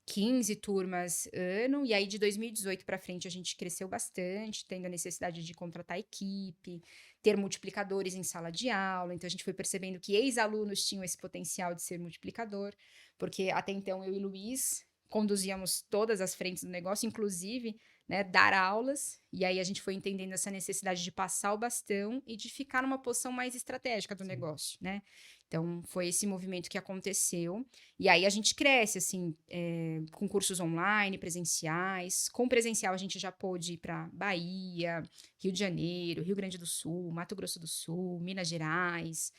15 turmas ano, e aí de 2018 para frente a gente cresceu bastante, tendo a necessidade de contratar equipe, ter multiplicadores em sala de aula, então a gente foi percebendo que ex-alunos tinham esse potencial de ser multiplicador, porque até então eu e Luiz conduzíamos todas as frentes do negócio, inclusive, né, dar aulas, e aí a gente foi entendendo essa necessidade de passar o bastão e de ficar numa posição mais estratégica do negócio, né? Então, foi esse movimento que aconteceu. E aí a gente cresce, assim, com cursos online, presenciais. Com presencial, a gente já pôde ir para Bahia, Rio de Janeiro, Rio Grande do Sul, Mato Grosso do Sul, Minas Gerais.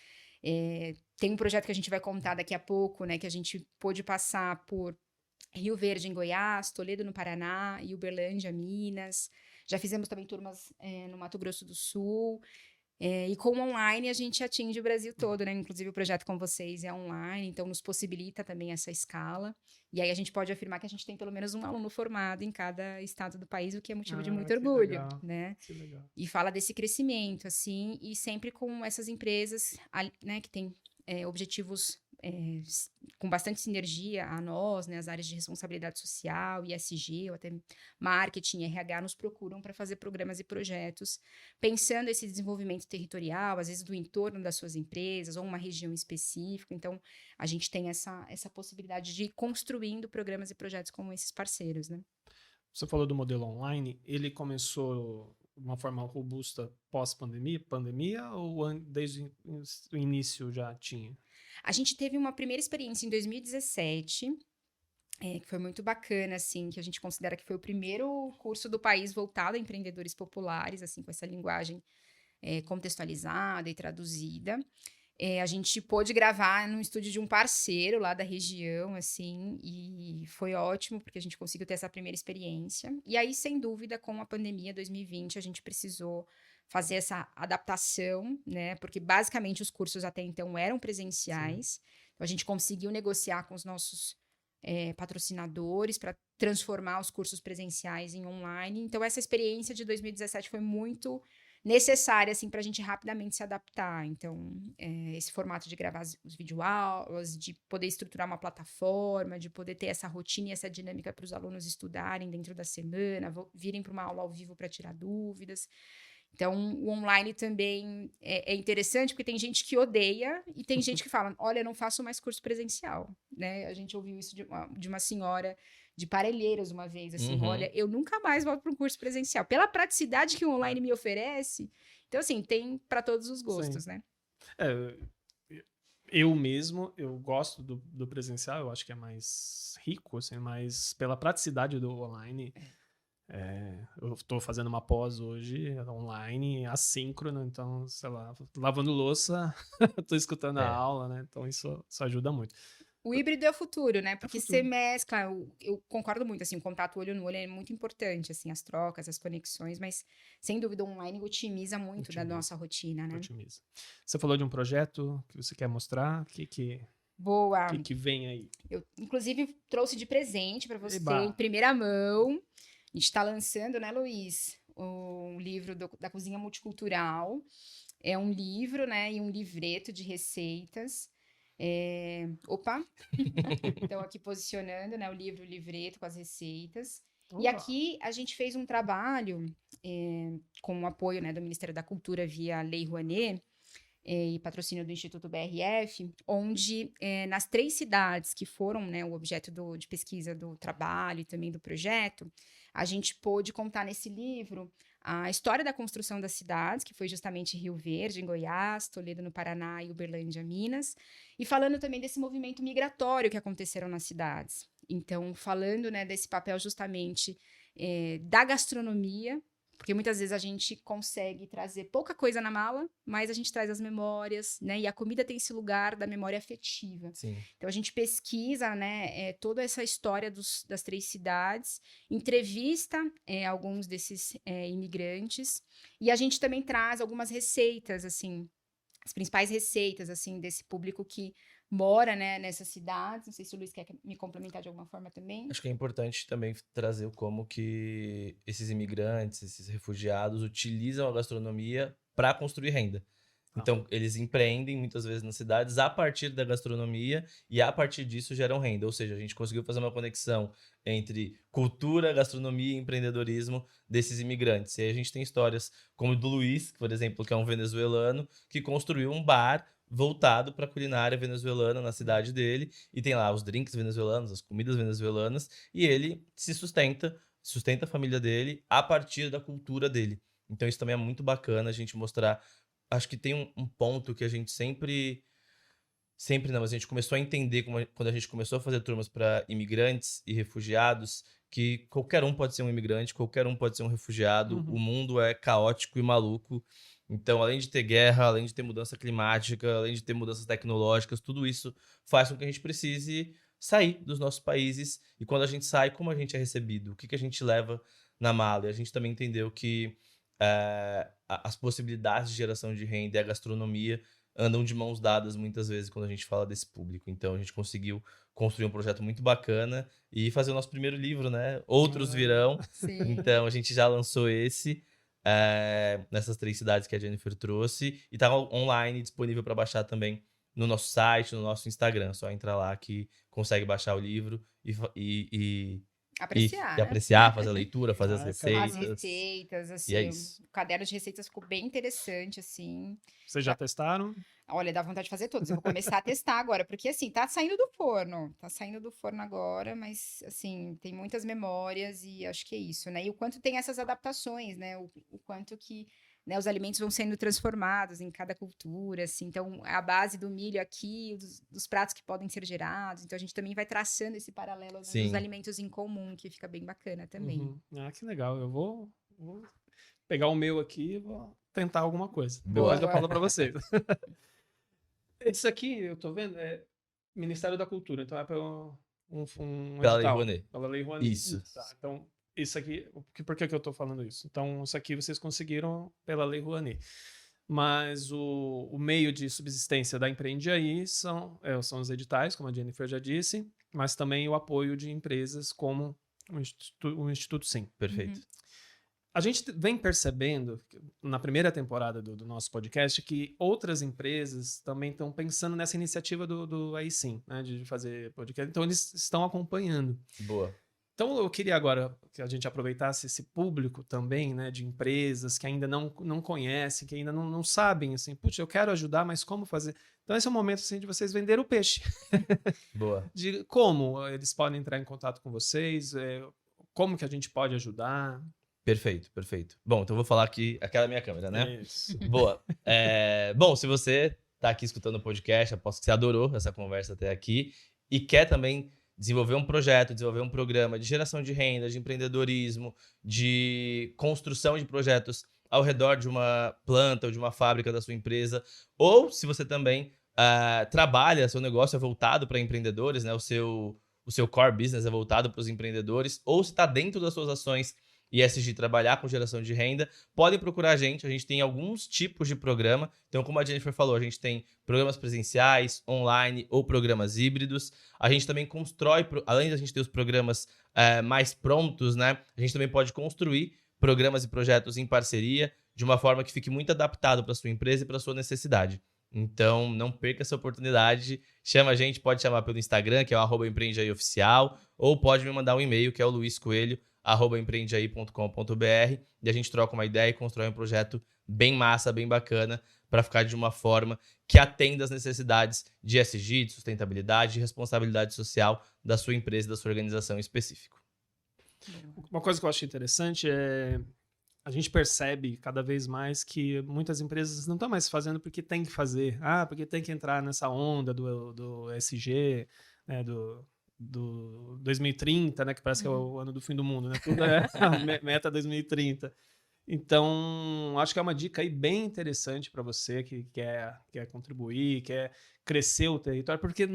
Tem um projeto que a gente vai contar daqui a pouco, né? Que a gente pôde passar por Rio Verde, em Goiás, Toledo, no Paraná, e Uberlândia, Minas. Já fizemos também turmas no Mato Grosso do Sul. E com o online a gente atinge o Brasil todo, né? Inclusive o projeto com vocês é online, então nos possibilita também essa escala. E aí a gente pode afirmar que a gente tem pelo menos um aluno formado em cada estado do país, o que é motivo de muito orgulho, legal, né? Que legal. E fala desse crescimento, assim, e sempre com essas empresas, né, que têm objetivos com bastante sinergia a nós, né, as áreas de responsabilidade social, ISG, ou até marketing, RH, nos procuram para fazer programas e projetos, pensando esse desenvolvimento territorial, às vezes do entorno das suas empresas, ou uma região específica. Então, a gente tem essa possibilidade de ir construindo programas e projetos com esses parceiros, né? Você falou do modelo online, ele começou de uma forma robusta pós-pandemia, ou desde o início já tinha? A gente teve uma primeira experiência em 2017, que foi muito bacana, assim, que a gente considera que foi o primeiro curso do país voltado a empreendedores populares, assim, com essa linguagem contextualizada e traduzida. A gente pôde gravar no estúdio de um parceiro lá da região, assim, e foi ótimo, porque a gente conseguiu ter essa primeira experiência. E aí, sem dúvida, com a pandemia 2020, a gente precisou fazer essa adaptação, né? Porque basicamente os cursos até então eram presenciais. Então, a gente conseguiu negociar com os nossos patrocinadores para transformar os cursos presenciais em online. Então, essa experiência de 2017 foi muito necessária, assim, para a gente rapidamente se adaptar. Então, esse formato de gravar os videoaulas, de poder estruturar uma plataforma, de poder ter essa rotina e essa dinâmica para os alunos estudarem dentro da semana, virem para uma aula ao vivo para tirar dúvidas. Então, o online também é interessante, porque tem gente que odeia e tem gente que fala, olha, eu não faço mais curso presencial, né? A gente ouviu isso de uma senhora de Parelheiros uma vez, assim, olha, eu nunca mais volto para um curso presencial, pela praticidade que o online me oferece. Então, assim, tem para todos os gostos, né? Eu mesmo, eu gosto do presencial, eu acho que é mais rico, assim, mas pela praticidade do online... eu estou fazendo uma pós hoje online, assíncrono, então, sei lá, lavando louça, estou escutando a aula, né? Então isso ajuda muito. O híbrido é o futuro, né? Porque você mescla, eu concordo muito, assim, o contato olho no olho é muito importante, assim, as trocas, as conexões, mas sem dúvida o online otimiza muito da nossa rotina, né? Otimiza. Você falou de um projeto que você quer mostrar, Boa. que vem aí? Eu, inclusive, trouxe de presente para você, Eba. em primeira mão. A gente está lançando, né, Luiz, o livro da Cozinha Multicultural. É um livro, né, e um livreto de receitas. Opa! Então, aqui posicionando, né, o livro, o livreto com as receitas. Opa. E aqui a gente fez um trabalho com o apoio, né, do Ministério da Cultura via Lei Rouanet, e patrocínio do Instituto BRF, onde nas 3 cidades que foram, né, o objeto de pesquisa do trabalho e também do projeto, a gente pôde contar nesse livro a história da construção das cidades, que foi justamente Rio Verde, em Goiás, Toledo, no Paraná e Uberlândia, Minas, e falando também desse movimento migratório que aconteceram nas cidades. Então, falando, né, desse papel justamente da gastronomia, porque muitas vezes a gente consegue trazer pouca coisa na mala, mas a gente traz as memórias, né? E a comida tem esse lugar da memória afetiva. Sim. Então, a gente pesquisa, né, toda essa história das 3 cidades, entrevista alguns desses imigrantes, e a gente também traz algumas receitas, assim, as principais receitas, assim, desse público que mora, né, nessas cidades. Não sei se o Luiz quer me complementar de alguma forma também. Acho que é importante também trazer como que esses imigrantes, esses refugiados utilizam a gastronomia para construir renda. Então, eles empreendem muitas vezes nas cidades a partir da gastronomia e a partir disso geram renda. Ou seja, a gente conseguiu fazer uma conexão entre cultura, gastronomia e empreendedorismo desses imigrantes. E aí a gente tem histórias como do Luiz, por exemplo, que é um venezuelano, que construiu um bar voltado para a culinária venezuelana na cidade dele, e tem lá os drinks venezuelanos, as comidas venezuelanas, e ele se sustenta a família dele a partir da cultura dele. Então isso também é muito bacana a gente mostrar. Acho que tem um ponto que a gente sempre não, mas a gente começou a entender quando a gente começou a fazer turmas para imigrantes e refugiados, que qualquer um pode ser um imigrante, qualquer um pode ser um refugiado, o mundo é caótico e maluco. Então, além de ter guerra, além de ter mudança climática, além de ter mudanças tecnológicas, tudo isso faz com que a gente precise sair dos nossos países. E quando a gente sai, como a gente é recebido? O que a gente leva na mala? E a gente também entendeu que as possibilidades de geração de renda e a gastronomia andam de mãos dadas muitas vezes quando a gente fala desse público. Então, a gente conseguiu construir um projeto muito bacana e fazer o nosso primeiro livro, né? Outros virão. Sim. Então, a gente já lançou esse. Nessas 3 cidades que a Jennifer trouxe, e tá online, disponível para baixar também no nosso site, no nosso Instagram. Só entrar lá que consegue baixar o livro e Apreciar, e apreciar, fazer a leitura, fazer as As receitas. receitas, assim, E é isso. o caderno de receitas ficou bem interessante, assim. Vocês já testaram? Olha, dá vontade de fazer todos. Eu vou começar a testar agora, porque assim, tá saindo do forno. Tá saindo do forno agora, mas assim, tem muitas memórias e acho que é isso, né? E o quanto tem essas adaptações, né? O quanto que, né, os alimentos vão sendo transformados em cada cultura, assim. Então, a base do milho aqui, dos pratos que podem ser gerados. Então, a gente também vai traçando esse paralelo, né, dos alimentos em comum, que fica bem bacana também. Ah, que legal. Eu vou pegar o meu aqui e vou tentar alguma coisa. Boa. Depois eu falo para vocês. Esse aqui, eu tô vendo, é Ministério da Cultura. Então é pela Lei Rouanet. Pela Lei Rouanet. Isso. Tá, então, isso aqui... Por que eu tô falando isso? Então, isso aqui vocês conseguiram pela Lei Rouanet. Mas o meio de subsistência da Empreende Aí são os editais, como a Jennifer já disse, mas também o apoio de empresas como o Instituto Sim. Perfeito. A gente vem percebendo, na primeira temporada do nosso podcast, que outras empresas também estão pensando nessa iniciativa do Aí Sim, né, de fazer podcast. Então, eles estão acompanhando. Boa. Então, eu queria agora que a gente aproveitasse esse público também, né, de empresas que ainda não conhecem, que ainda não sabem, assim, putz, eu quero ajudar, mas como fazer? Então, esse é o momento, assim, de vocês venderem o peixe. Boa. De como eles podem entrar em contato com vocês, como que a gente pode ajudar. Perfeito, perfeito. Bom, então eu vou falar aqui, aquela é a minha câmera, né? Isso. Boa. Bom, se você tá aqui escutando o podcast, aposto que você adorou essa conversa até aqui e quer também desenvolver um projeto, desenvolver um programa de geração de renda, de empreendedorismo, de construção de projetos ao redor de uma planta ou de uma fábrica da sua empresa, ou se você também trabalha, seu negócio é voltado para empreendedores, né? O seu core business é voltado para os empreendedores, ou se está dentro das suas ações ESG, trabalhar com geração de renda, podem procurar a gente tem alguns tipos de programa. Então, como a Jennifer falou, a gente tem programas presenciais, online ou programas híbridos. A gente também constrói, além de a gente ter os programas mais prontos, né? A gente também pode construir programas e projetos em parceria, de uma forma que fique muito adaptado para sua empresa e para sua necessidade. Então, não perca essa oportunidade. Chama a gente, pode chamar pelo Instagram, que é o @empreendeaioficial, ou pode me mandar um e-mail, que é o luiscoelho@empreendeai.com.br, e a gente troca uma ideia e constrói um projeto bem massa, bem bacana, para ficar de uma forma que atenda às necessidades de ESG, de sustentabilidade, de responsabilidade social da sua empresa e da sua organização em específico. Uma coisa que eu acho interessante é a gente percebe cada vez mais que muitas empresas não estão mais fazendo porque tem que fazer. Porque tem que entrar nessa onda do ESG, né, do 2030, né, que parece que é o ano do fim do mundo, né? Tudo é a meta 2030. Então, acho que é uma dica aí bem interessante para você que quer contribuir, quer crescer o território, porque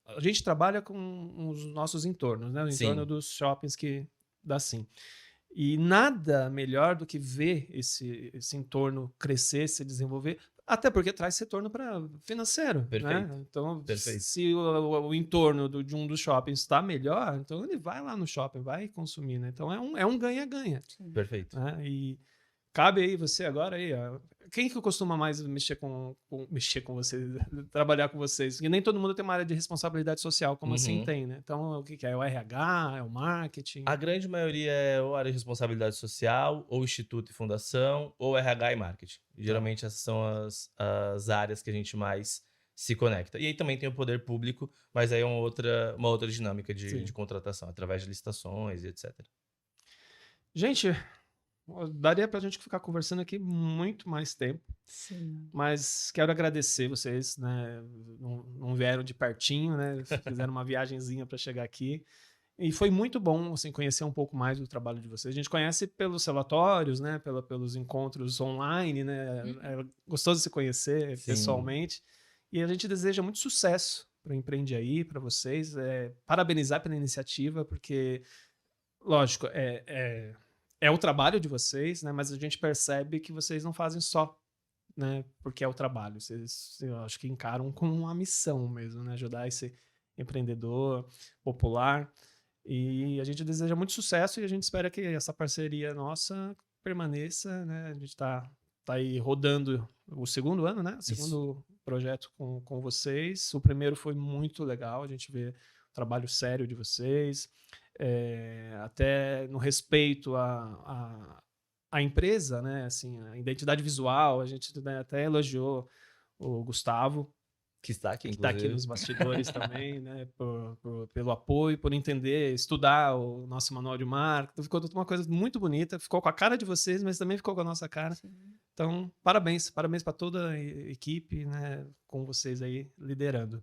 a gente trabalha com os nossos entornos, né? O entorno dos shoppings que dá sim. E nada melhor do que ver esse entorno crescer, se desenvolver, até porque traz retorno para financeiro. Perfeito. Né? Então, Perfeito. Se o entorno de um dos shoppings está melhor, então ele vai lá no shopping, vai consumir. Né? Então é um ganha-ganha. Perfeito. Né? E cabe aí você agora aí, ó. Quem que costuma mais mexer com você, trabalhar com vocês? Porque nem todo mundo tem uma área de responsabilidade social, como assim tem, né? Então, o que é? É o RH? É o marketing? A grande maioria é ou área de responsabilidade social, ou instituto e fundação, ou RH e marketing. Geralmente essas são as áreas que a gente mais se conecta. E aí também tem o poder público, mas aí é uma outra dinâmica de contratação, através de licitações e etc. Gente, daria pra gente ficar conversando aqui muito mais tempo. Sim. Mas quero agradecer vocês, né? Não vieram de pertinho, né? Fizeram uma viagenzinha para chegar aqui. E foi muito bom assim, conhecer um pouco mais do trabalho de vocês. A gente conhece pelos relatórios, né? Pelos encontros online, né? É gostoso se conhecer pessoalmente. E a gente deseja muito sucesso para o Empreende Aí, para vocês. Parabenizar pela iniciativa, porque, lógico, é o trabalho de vocês, né? Mas a gente percebe que vocês não fazem só, né? Porque é o trabalho. Vocês, eu acho que encaram como uma missão mesmo, né? Ajudar esse empreendedor popular. E a gente deseja muito sucesso e a gente espera que essa parceria nossa permaneça, né? A gente está aí rodando o segundo ano, né? O segundo projeto com vocês. O primeiro foi muito legal, a gente vê o trabalho sério de vocês. Até no respeito à empresa, né? Assim, a identidade visual, a gente, né, até elogiou o Gustavo, que está aqui nos bastidores também, né? Pelo apoio, por entender, estudar o nosso manual de marca. Então, ficou uma coisa muito bonita, ficou com a cara de vocês, mas também ficou com a nossa cara. Sim. Então, parabéns para toda a equipe, né? Com vocês aí liderando.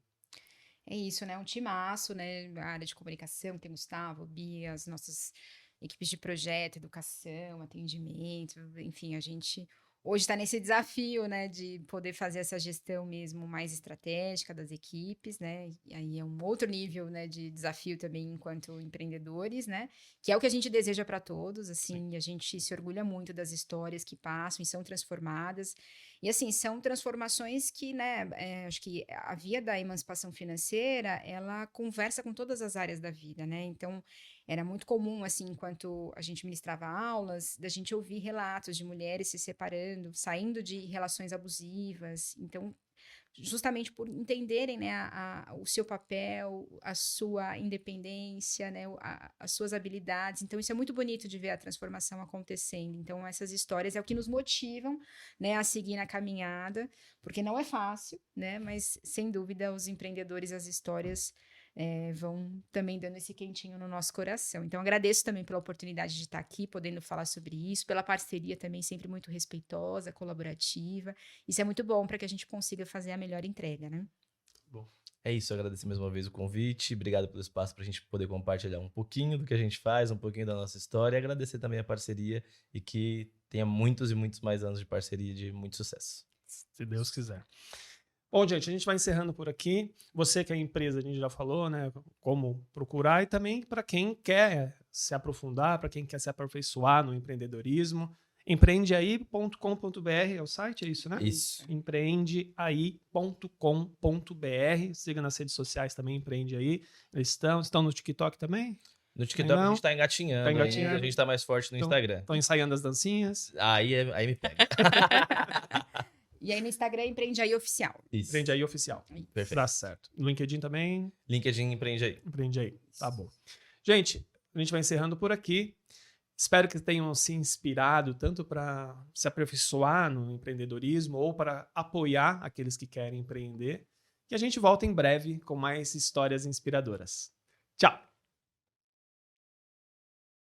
É isso, né? Um timaço, né? A área de comunicação, tem Gustavo, Bia, as nossas equipes de projeto, educação, atendimento, enfim, a gente hoje está nesse desafio, né, de poder fazer essa gestão mesmo mais estratégica das equipes, né, e aí é um outro nível, né, de desafio também enquanto empreendedores, né, que é o que a gente deseja para todos, assim, e a gente se orgulha muito das histórias que passam e são transformadas, e assim, são transformações que, né, acho que a via da emancipação financeira, ela conversa com todas as áreas da vida, né, então era muito comum, assim, enquanto a gente ministrava aulas, da gente ouvir relatos de mulheres se separando, saindo de relações abusivas. Então, justamente por entenderem, né, o seu papel, a sua independência, né, as suas habilidades. Então, isso é muito bonito de ver a transformação acontecendo. Então, essas histórias é o que nos motivam, né, a seguir na caminhada, porque não é fácil, né, mas, sem dúvida, os empreendedores, as histórias vão também dando esse quentinho no nosso coração. Então, agradeço também pela oportunidade de estar aqui, podendo falar sobre isso, pela parceria também sempre muito respeitosa, colaborativa. Isso é muito bom para que a gente consiga fazer a melhor entrega, né? Bom, é isso. Agradecer mais uma vez o convite. Obrigado pelo espaço para a gente poder compartilhar um pouquinho do que a gente faz, um pouquinho da nossa história. E agradecer também a parceria e que tenha muitos e muitos mais anos de parceria de muito sucesso. Se Deus quiser. Bom, gente, a gente vai encerrando por aqui. Você que é empresa, a gente já falou, né? Como procurar e também para quem quer se aprofundar, para quem quer se aperfeiçoar no empreendedorismo. Empreendeaí.com.br é o site, é isso, né? Isso. Empreendeaí.com.br. Siga nas redes sociais também, Empreende Aí. Eles estão no TikTok também? No TikTok a gente tá engatinhando. A gente tá mais forte no Instagram. Estão ensaiando as dancinhas. Aí me pega. E aí no Instagram, Empreende Aí Oficial. Isso. Empreende Aí Oficial. Perfeito. Dá certo. No LinkedIn também? LinkedIn Empreende Aí. Empreende Aí. Tá bom. Gente, a gente vai encerrando por aqui. Espero que tenham se inspirado tanto para se aperfeiçoar no empreendedorismo ou para apoiar aqueles que querem empreender. E a gente volta em breve com mais histórias inspiradoras. Tchau!